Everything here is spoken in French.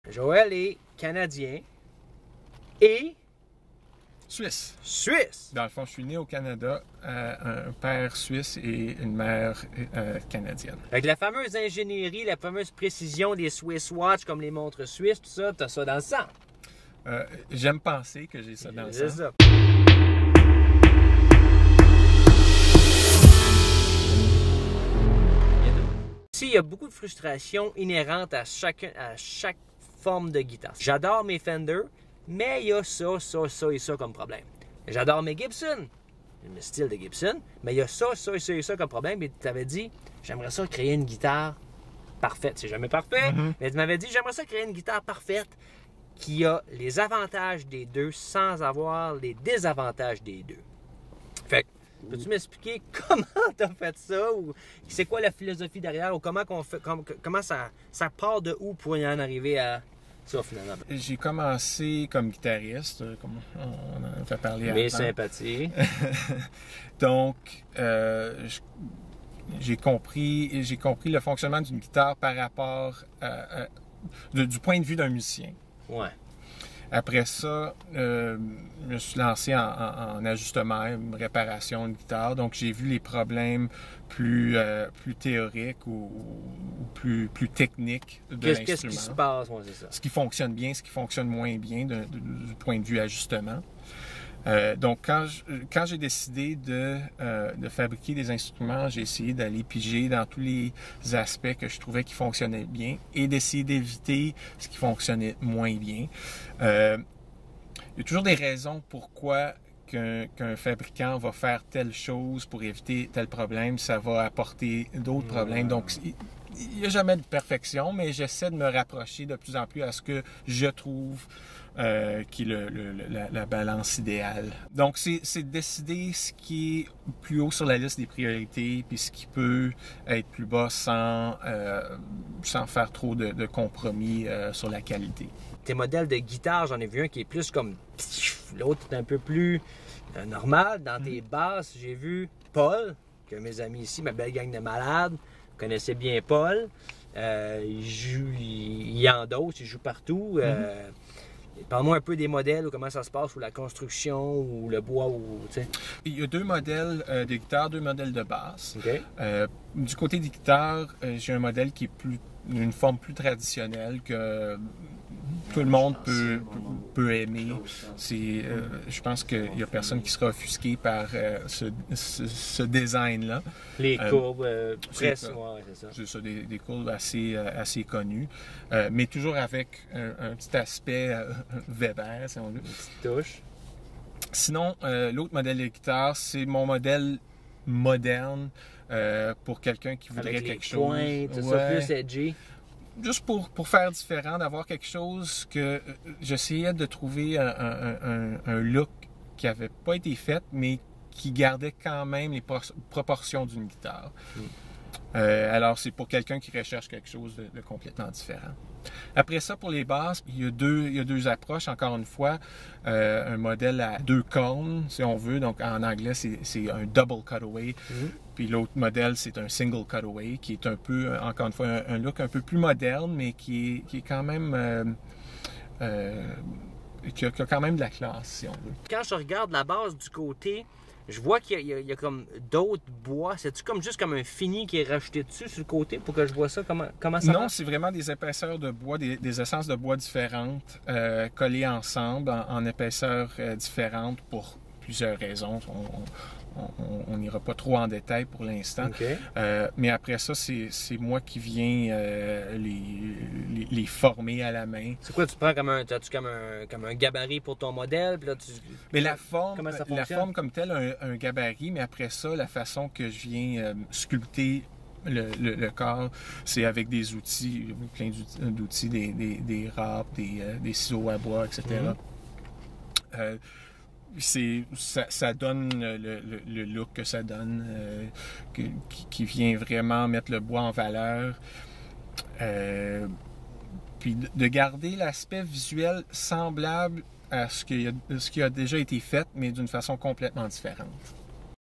Joël est Canadien et Suisse. Dans le fond, je suis né au Canada, un père suisse et une mère canadienne. Avec la fameuse ingénierie, la fameuse précision des Swiss Watch, comme les montres suisses, tout ça, t'as ça dans le sang. J'aime penser que j'ai ça dans le sang. C'est ça. Ici, il y a beaucoup de frustration inhérente à chaque forme de guitare. J'adore mes Fender, mais il y a ça et ça comme problème. J'adore mes Gibson, le style de Gibson, mais il y a ça et ça comme problème. Et tu t'avais dit, j'aimerais ça créer une guitare parfaite. C'est jamais parfait, mais tu m'avais dit, j'aimerais ça créer une guitare parfaite qui a les avantages des deux sans avoir les désavantages des deux. Fait que, peux-tu m'expliquer comment tu as fait ça? Ou c'est quoi la philosophie derrière? Ou comment ça part de où pour y en arriver à ça finalement? J'ai commencé comme guitariste, comme on en a fait parler avant. Mes sympathies. Donc, j'ai compris le fonctionnement d'une guitare par rapport du point de vue d'un musicien. Ouais. Après ça, je me suis lancé en ajustement, une réparation de guitare. Donc, j'ai vu les problèmes plus théoriques ou plus techniques de l'instrument. Qu'est-ce qui se passe? Ouais, c'est ça. Ce qui fonctionne bien, ce qui fonctionne moins bien du point de vue ajustement. Donc, quand j'ai décidé de fabriquer des instruments, j'ai essayé d'aller piger dans tous les aspects que je trouvais qui fonctionnaient bien et d'essayer d'éviter ce qui fonctionnait moins bien. Il y a toujours des raisons pourquoi qu'un fabricant va faire telle chose pour éviter tel problème. Ça va apporter d'autres problèmes. Donc, il n'y a jamais de perfection, mais j'essaie de me rapprocher de plus en plus à ce que je trouve qui est la balance idéale. Donc, c'est de décider ce qui est plus haut sur la liste des priorités, puis ce qui peut être plus bas sans faire trop de compromis sur la qualité. Tes modèles de guitare, j'en ai vu un qui est plus comme... L'autre est un peu plus normal. Dans tes basses, j'ai vu Paul, que mes amis ici, ma belle gang de malades, connaissaient bien Paul. Il endosse, il joue partout. Parle-moi un peu des modèles, ou comment ça se passe, ou la construction, ou le bois, ou tu sais. Il y a deux modèles de guitare, deux modèles de basse. Okay. Du côté des guitares, j'ai un modèle qui est une forme d'une que tout le monde peut aimer. Je pense qu'il n'y a personne qui sera offusqué par ce design-là. Les courbes, presque, c'est ça. C'est ça, des courbes assez connues, mais toujours avec un petit aspect Weber, si on veut. Une petite touche. Sinon, l'autre modèle de guitare, c'est mon modèle moderne pour quelqu'un qui voudrait avec quelque points, chose. Ça, plus edgy. Juste pour faire différent, d'avoir quelque chose que j'essayais de trouver un look qui n'avait pas été fait, mais qui gardait quand même les proportions d'une guitare. Alors, c'est pour quelqu'un qui recherche quelque chose de complètement différent. Après ça, pour les basses, il y a deux approches, encore une fois. Un modèle à deux cornes, si on veut. Donc, en anglais, c'est un double cutaway. Puis l'autre modèle, c'est un single cutaway, qui est un peu, encore une fois, un look un peu plus moderne, mais qui est quand même... qui a quand même de la classe, si on veut. Quand je regarde la base du côté, je vois qu'il y a comme d'autres bois. C'est-tu juste comme un fini qui est rajouté dessus sur le côté pour que je vois ça? Comment ça Non, c'est vraiment des épaisseurs de bois, des essences de bois différentes, collées ensemble en épaisseurs différentes pour plusieurs raisons. On n'ira pas trop en détail pour l'instant. Okay. Mais après ça, c'est moi qui viens les former à la main. C'est quoi, tu prends comme un gabarit pour ton modèle? Puis là, mais la forme comme telle, un gabarit, mais après ça, la façon que je viens sculpter le corps, c'est avec des outils, plein d'outils, des râpes, des ciseaux à bois, etc. Ça donne le look que ça donne, qui vient vraiment mettre le bois en valeur. Puis de garder l'aspect visuel semblable à ce qui a déjà été fait, mais d'une façon complètement différente.